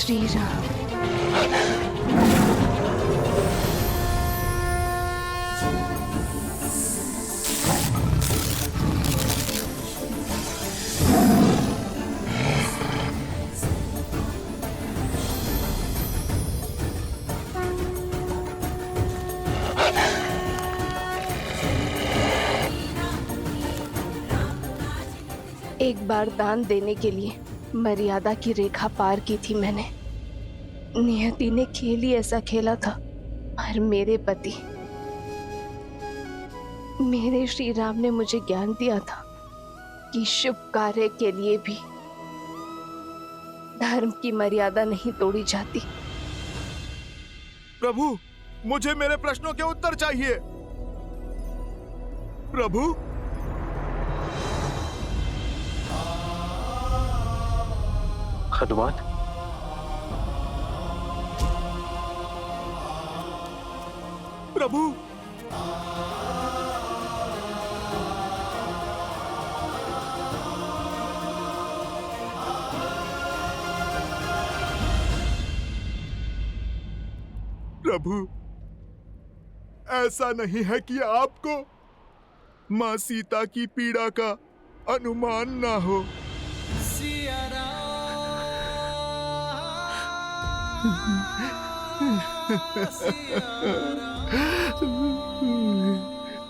श्री राम। एक बार दान देने के लिए मर्यादा की रेखा पार की थी मैंने। नियति ने खेल ही ऐसा खेला था, पर मेरे पति, मेरे श्री राम ने मुझे ज्ञान दिया था कि शुभ कार्य के लिए भी धर्म की मर्यादा नहीं तोड़ी जाती। प्रभु, मुझे मेरे प्रश्नों के उत्तर चाहिए। प्रभु, हनुमान, प्रभु, प्रभु, ऐसा नहीं है कि आपको मां सीता की पीड़ा का अनुमान ना हो।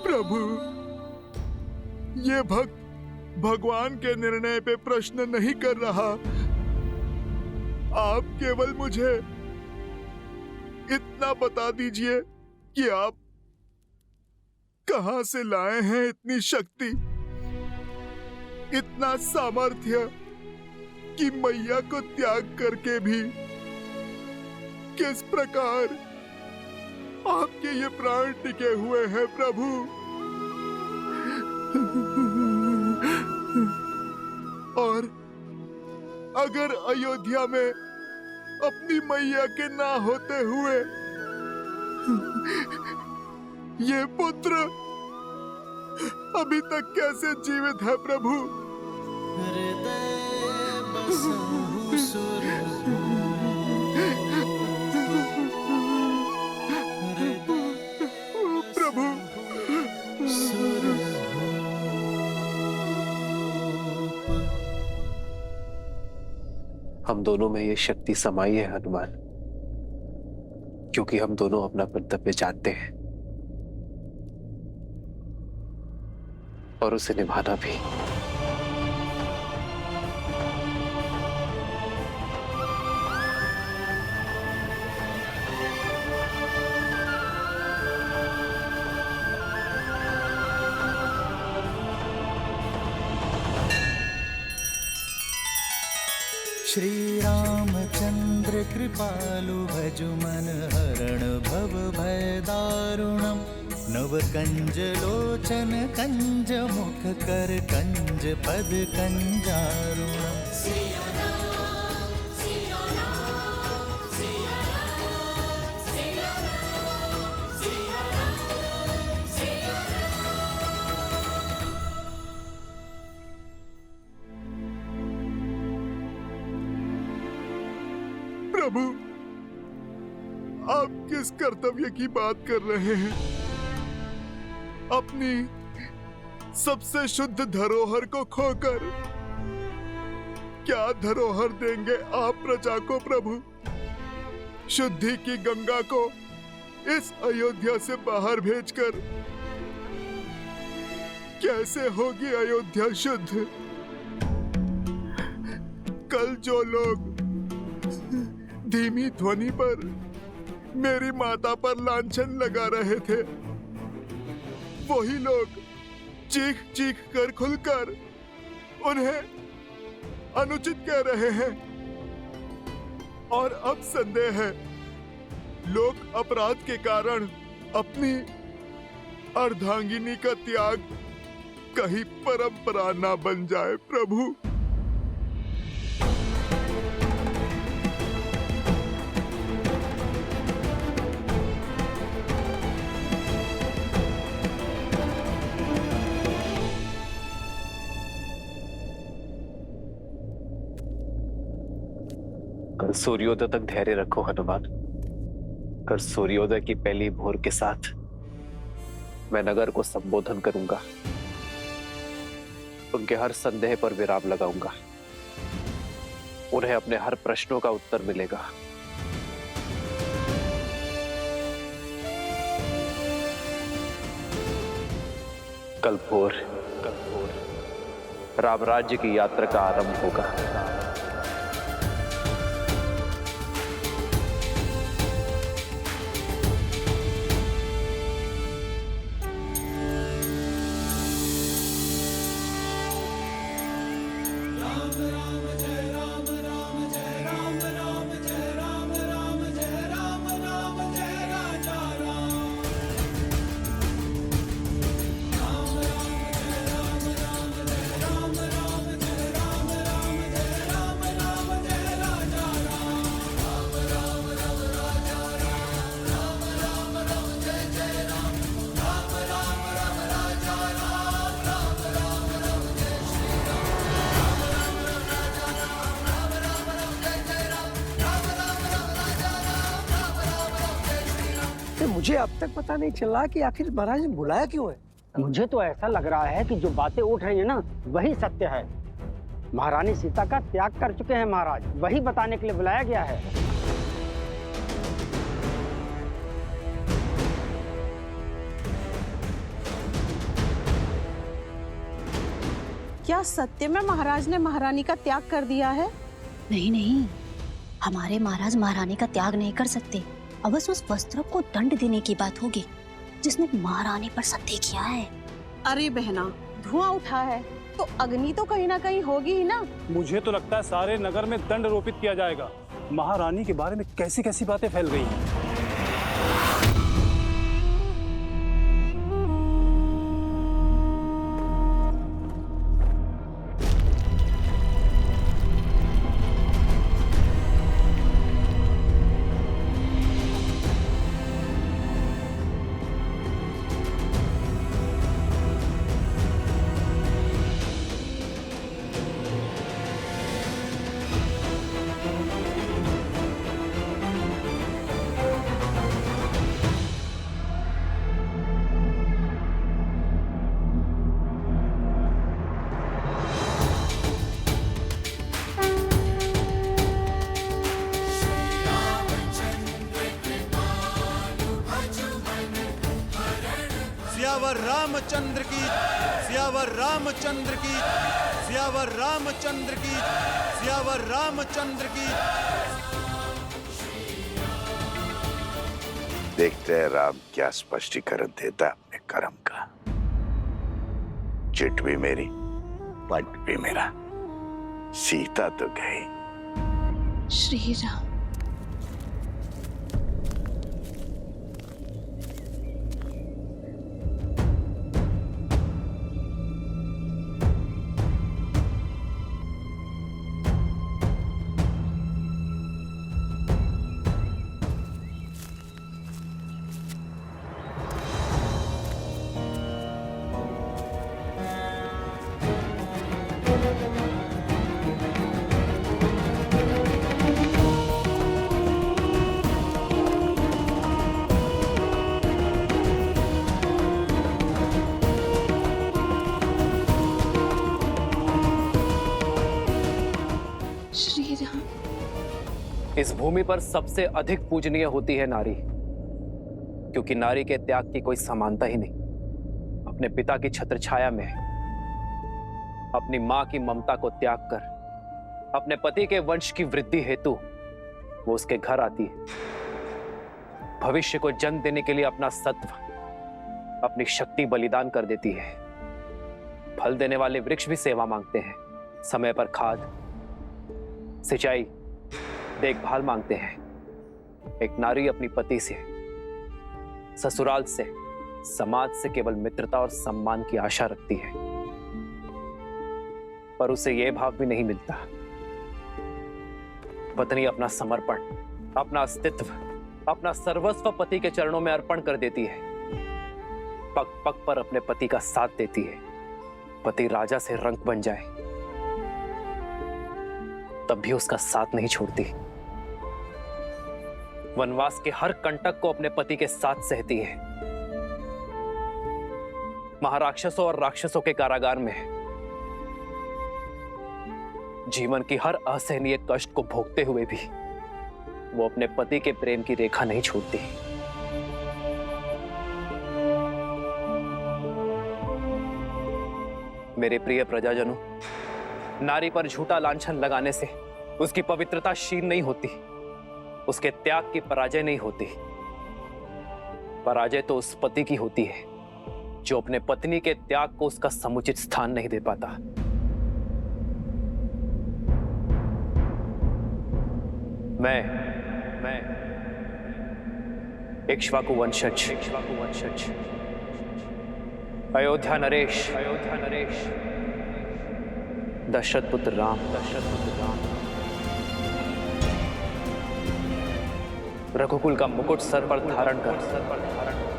प्रभु, ये भक्त भगवान के निर्णय पे प्रश्न नहीं कर रहा। आप केवल मुझे इतना बता दीजिए कि आप कहां से लाए हैं इतनी शक्ति, इतना सामर्थ्य कि मैया को त्याग करके भी किस प्रकार आपके ये प्राण टिके हुए हैं प्रभु। और अगर अयोध्या में अपनी मैया के ना होते हुए ये पुत्र अभी तक कैसे जीवित है प्रभु? प्रभु, हम दोनों में ये शक्ति समाई है हनुमान, क्योंकि हम दोनों अपना कर्तव्य जानते हैं और उसे निभाना भी। श्री रामचंद्र कृपालु भजु मन हरण भव भय दारुणम। नव कंज लोचन कंज मुख कर कंज पद कंजारुणम। प्रभु, आप किस कर्तव्य की बात कर रहे हैं? अपनी सबसे शुद्ध धरोहर को खोकर क्या धरोहर देंगे आप प्रजा को प्रभु? शुद्धि की गंगा को इस अयोध्या से बाहर भेजकर कैसे होगी अयोध्या शुद्ध? कल जो लोग धीमी ध्वनि पर मेरी माता पर लांछन लगा रहे थे, वही लोग चीख चीख कर खुलकर उन्हें अनुचित कह रहे हैं। और अब संदेह है, लोग अपराध के कारण अपनी अर्धांगिनी का त्याग कहीं परंपरा ना बन जाए प्रभु। कल सूर्योदय तक धैर्य रखो हनुमान। कल सूर्योदय की पहली भोर के साथ मैं नगर को संबोधन करूंगा, उनके हर संदेह पर विराम लगाऊंगा, उन्हें अपने हर प्रश्नों का उत्तर मिलेगा। कल भोर राम राज्य की यात्रा का आरंभ होगा। मुझे अब तक पता नहीं चला कि आखिर महाराज ने बुलाया क्यों है। मुझे तो ऐसा लग रहा है कि जो बातें उठ रही है ना, वही सत्य है। महारानी सीता का त्याग कर चुके हैं महाराज, वही बताने के लिए बुलाया गया है। क्या सत्य में महाराज ने महारानी का त्याग कर दिया है? नहीं नहीं, हमारे महाराज महारानी का त्याग नहीं कर सकते। अब बस उस वस्त्र को दंड देने की बात होगी जिसने महारानी पर सत्य किया है। अरे बहना, धुआं उठा है तो अग्नि तो कहीं ना कहीं होगी ही ना। मुझे तो लगता है सारे नगर में दंड रोपित किया जाएगा। महारानी के बारे में कैसी कैसी बातें फैल गई हैं। सियावर रामचंद्र की, सियावर रामचंद्र की, सियावर रामचंद्र की, सियावर रामचंद्र की। देखते हैं राम क्या स्पष्टीकरण देता है अपने कर्म का। चिट भी मेरी, पट भी मेरा। सीता तो गई। श्री राम। इस भूमि पर सबसे अधिक पूजनीय होती है नारी, क्योंकि नारी के त्याग की कोई समानता ही नहीं। अपने पिता की छत्रछाया में अपनी मां की ममता को त्याग कर अपने पति के वंश की वृद्धि हेतु वो उसके घर आती है। भविष्य को जन्म देने के लिए अपना सत्व, अपनी शक्ति बलिदान कर देती है। फल देने वाले वृक्ष भी सेवा मांगते हैं, समय पर खाद, सिंचाई, देखभाल मांगते हैं। एक नारी अपनी पति से, ससुराल से, समाज से केवल मित्रता और सम्मान की आशा रखती है, पर उसे यह भाव भी नहीं मिलता। पत्नी अपना समर्पण, अपना अस्तित्व, अपना सर्वस्व पति के चरणों में अर्पण कर देती है। पग पग पर अपने पति का साथ देती है। पति राजा से रंक बन जाए तब भी उसका साथ नहीं छोड़ती। वनवास के हर कंटक को अपने पति के साथ सहती है। महाराक्षसों और राक्षसों के कारागार में जीवन की हर असहनीय कष्ट को भोगते हुए भी वो अपने पति के प्रेम की रेखा नहीं छोड़ती। मेरे प्रिय प्रजाजनों, नारी पर झूठा लांछन लगाने से उसकी पवित्रता क्षीण नहीं होती, उसके त्याग की पराजय नहीं होती। पराजय तो उस पति की होती है जो अपने पत्नी के त्याग को उसका समुचित स्थान नहीं दे पाता। मैं इक्ष्वाकु वंशज अयोध्या नरेश दशरथ पुत्र राम रघुकुल का मुकुट सर पर धारण कर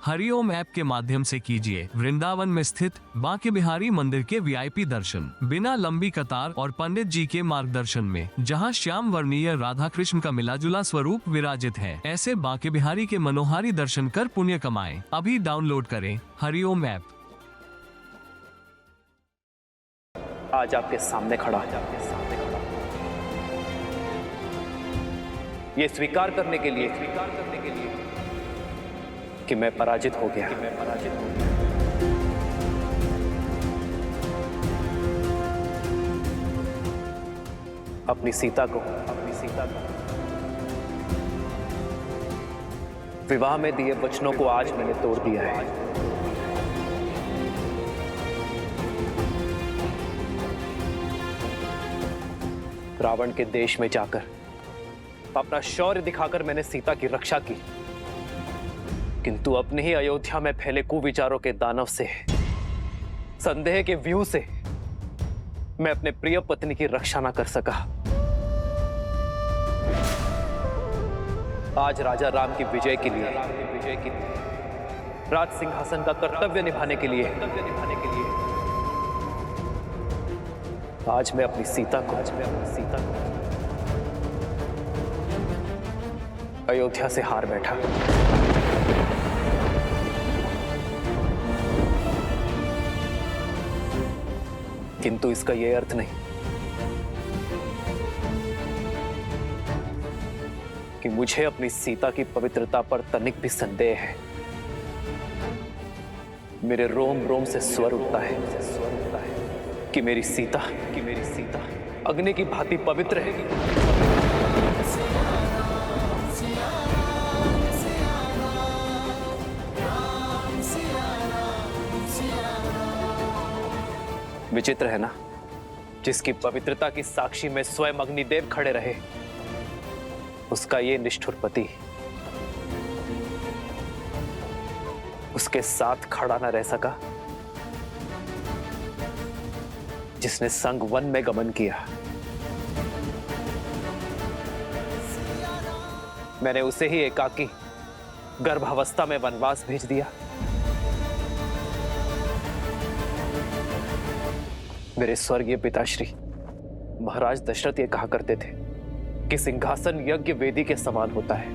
हरिओम ऐप के माध्यम से कीजिए वृंदावन में स्थित बांके बिहारी मंदिर के वीआईपी दर्शन बिना लंबी कतार और पंडित जी के मार्गदर्शन में, जहां श्याम वर्णीय राधा कृष्ण का मिलाजुला स्वरूप विराजित है। ऐसे बांके बिहारी के मनोहारी दर्शन कर पुण्य कमाएं। अभी डाउनलोड करें हरिओम ऐप। आज आपके सामने खड़ा ये स्वीकार करने के लिए कि मैं पराजित हो गया। अपनी सीता को विवाह में दिए वचनों को आज मैंने तोड़ दिया है। रावण के देश में जाकर अपना शौर्य दिखाकर मैंने सीता की रक्षा की, किंतु अपने ही अयोध्या में फैले कुविचारों के दानव से, संदेह के व्यू से मैं अपने प्रिय पत्नी की रक्षा न कर सका। आज राजा राम की विजय के लिए राज सिंहासन का कर्तव्य निभाने के लिए आज मैं अपनी सीता को अयोध्या से हार बैठा। किंतु इसका यह अर्थ नहीं कि मुझे अपनी सीता की पवित्रता पर तनिक भी संदेह है। मेरे रोम रोम से स्वर उठता है कि मेरी सीता अग्नि की भांति पवित्र है। विचित्र है ना, जिसकी पवित्रता की साक्षी में स्वयं अग्निदेव खड़े रहे, उसका ये निष्ठुर पति उसके साथ खड़ा न रह सका, जिसने संग वन में गमन किया। मैंने उसे ही एकाकी गर्भावस्था में वनवास भेज दिया। मेरे स्वर्गीय पिताश्री महाराज दशरथ ये कहा करते थे कि सिंहासन यज्ञ वेदी के समान होता है,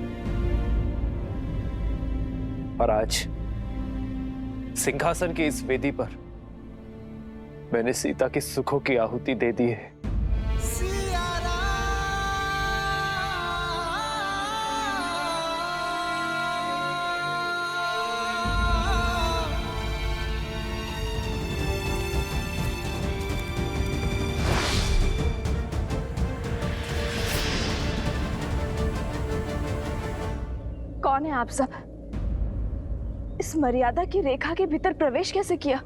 और आज सिंहासन की इस वेदी पर मैंने सीता की सुखों की आहुति दे दी है। कौन है आप सब? इस मर्यादा की रेखा के भीतर प्रवेश कैसे किया?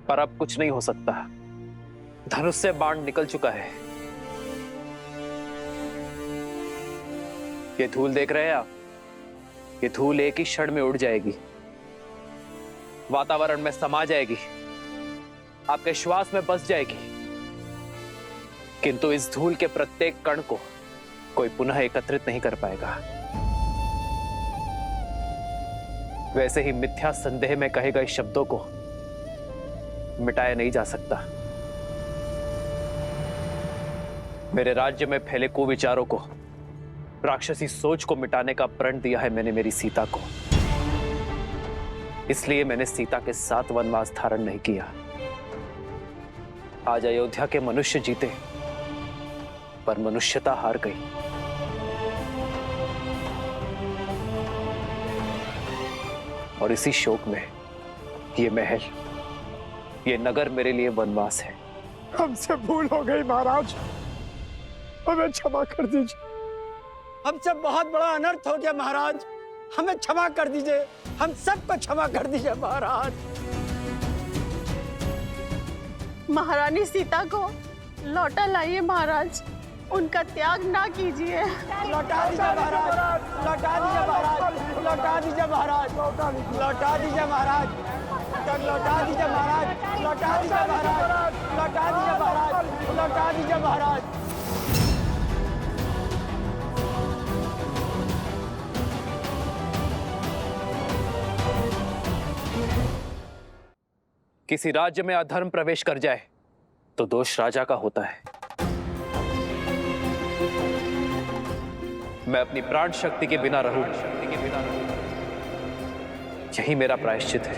पर अब कुछ नहीं हो सकता। धनुष से बाण निकल चुका है। ये धूल देख रहे हैं आप? ये धूल एक ही क्षण में उड़ जाएगी। वातावरण में समा जाएगी, आपके श्वास में बस जाएगी, किंतु इस धूल के प्रत्येक कण को कोई पुनः एकत्रित नहीं कर पाएगा। वैसे ही मिथ्या संदेह में कहे गए शब्दों को मिटाया नहीं जा सकता। मेरे राज्य में फैले कुविचारों को, राक्षसी सोच को मिटाने का प्रण दिया है मैंने मेरी सीता को। इसलिए मैंने सीता के साथ वनवास धारण नहीं किया। आज अयोध्या के मनुष्य जीते, पर मनुष्यता हार गई। और इसी शोक में ये महल, ये नगर मेरे लिए वनवास है। हमसे भूल हो गई महाराज, हमें क्षमा कर दीजिए। हमसे बहुत बड़ा अनर्थ हो गया महाराज, हमें क्षमा कर दीजिए, हम सबको क्षमा कर दीजिए महाराज। महारानी सीता को लौटा लाइए महाराज, उनका त्याग ना कीजिए। लौटा दीजिए महाराज, लौटा दीजिए महाराज, लौटा दीजिए महाराज, लौटा दीजिए महाराज, लौटा दीजिए महाराज, लौटा दीजिए महाराज, लौटा दीजिए महाराज, लौटा दीजिए महाराज। किसी राज्य में अधर्म प्रवेश कर जाए तो दोष राजा का होता है। मैं अपनी प्राण शक्ति के बिना रहूं, यही मेरा प्रायश्चित है।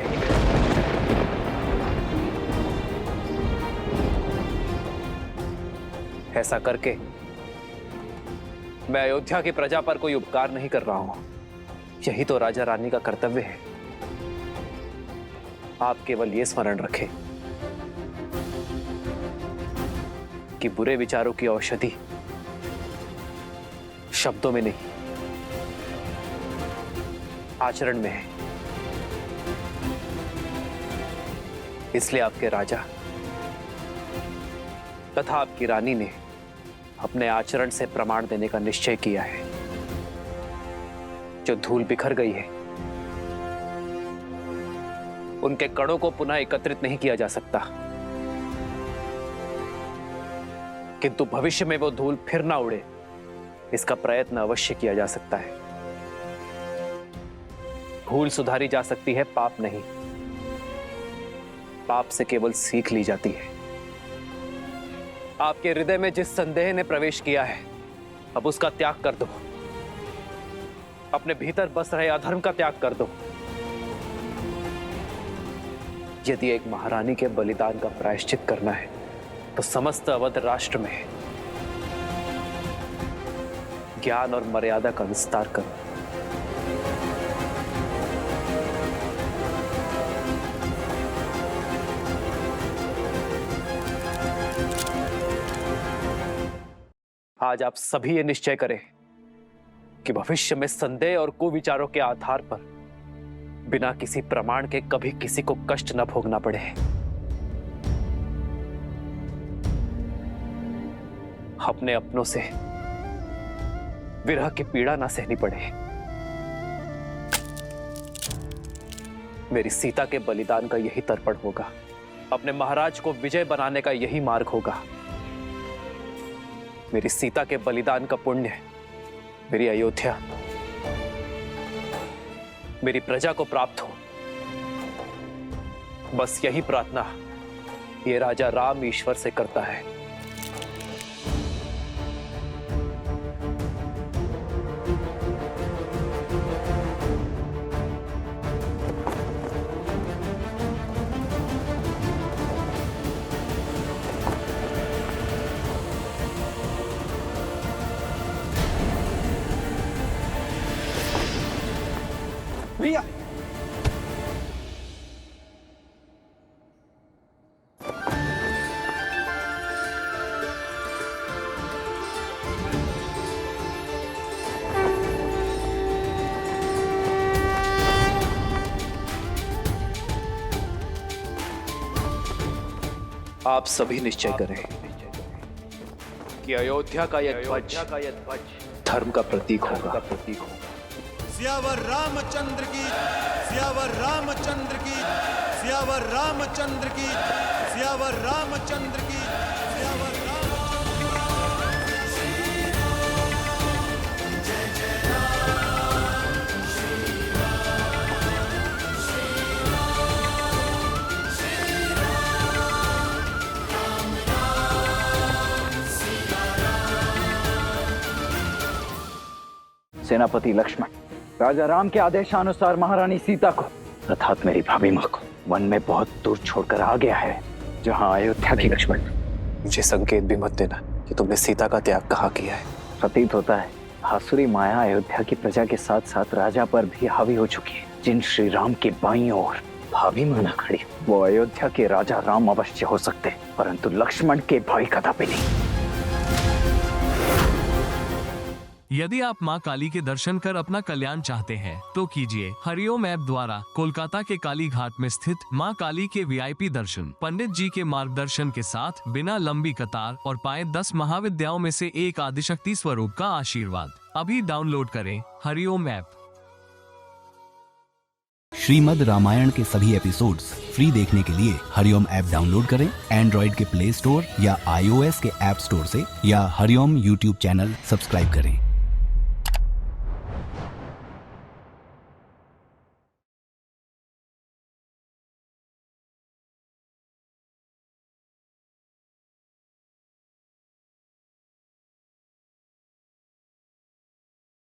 ऐसा करके मैं अयोध्या की प्रजा पर कोई उपकार नहीं कर रहा हूं। यही तो राजा रानी का कर्तव्य है। आप केवल ये स्मरण रखें कि बुरे विचारों की औषधि शब्दों में नहीं, आचरण में है। इसलिए आपके राजा तथा आपकी रानी ने अपने आचरण से प्रमाण देने का निश्चय किया है। जो धूल बिखर गई है, उनके कणों को पुनः एकत्रित नहीं किया जा सकता, किंतु भविष्य में वो धूल फिर ना उड़े, इसका प्रयत्न अवश्य किया जा सकता है। भूल सुधारी जा सकती है, पाप नहीं। पाप से केवल सीख ली जाती है। आपके हृदय में जिस संदेह ने प्रवेश किया है, अब उसका त्याग कर दो। अपने भीतर बस रहे अधर्म का त्याग कर दो। यदि एक महारानी के बलिदान का प्रायश्चित करना है तो समस्त अवध राष्ट्र में ज्ञान और मर्यादा का विस्तार करो। आज आप सभी ये निश्चय करें कि भविष्य में संदेह और कुविचारों के आधार पर बिना किसी प्रमाण के कभी किसी को कष्ट न भोगना पड़े। अपने अपनों से विरह की पीड़ा ना सहनी पड़े। मेरी सीता के बलिदान का यही तर्पण होगा। अपने महाराज को विजय बनाने का यही मार्ग होगा। मेरी सीता के बलिदान का पुण्य मेरी अयोध्या, मेरी प्रजा को प्राप्त हो। बस यही प्रार्थना ये राजा राम ईश्वर से करता है। भैया आप सभी निश्चय करें कि अयोध्या का यह ध्वज धर्म का प्रतीक होगा। सियावर रामचंद्र की, सियावर रामचंद्र की, सियावर रामचंद्र की, सियावर रामचंद्र की, सियावर राम। सेनापति लक्ष्मण, राजा राम के आदेशानुसार महारानी सीता को अर्थात मेरी भाभी माँ को वन में बहुत दूर छोड़कर आ गया है, जहाँ अयोध्या की। लक्ष्मण, मुझे संकेत भी मत देना कि तुमने सीता का त्याग कहाँ किया है। प्रतीत होता है आसुरी माया अयोध्या की प्रजा के साथ साथ राजा पर भी हावी हो चुकी है। जिन श्री राम की बाईं ओर भाभी माना खड़ी, वो अयोध्या के राजा राम अवश्य हो सकते, परंतु लक्ष्मण के भाई कदापि नहीं। यदि आप मां काली के दर्शन कर अपना कल्याण चाहते हैं तो कीजिए हरिओम ऐप द्वारा कोलकाता के काली घाट में स्थित मां काली के वीआईपी दर्शन, पंडित जी के मार्गदर्शन के साथ, बिना लंबी कतार और पाए 10 महाविद्याओं में से एक आदिशक्ति स्वरूप का आशीर्वाद। अभी डाउनलोड करें हरिओम ऐप। श्रीमद् रामायण के सभी एपिसोड्स फ्री देखने के लिए हरिओम ऐप डाउनलोड करें एंड्रॉइड के प्ले स्टोर या iOS के ऐप स्टोर से, या हरिओम यूट्यूब चैनल सब्सक्राइब करें।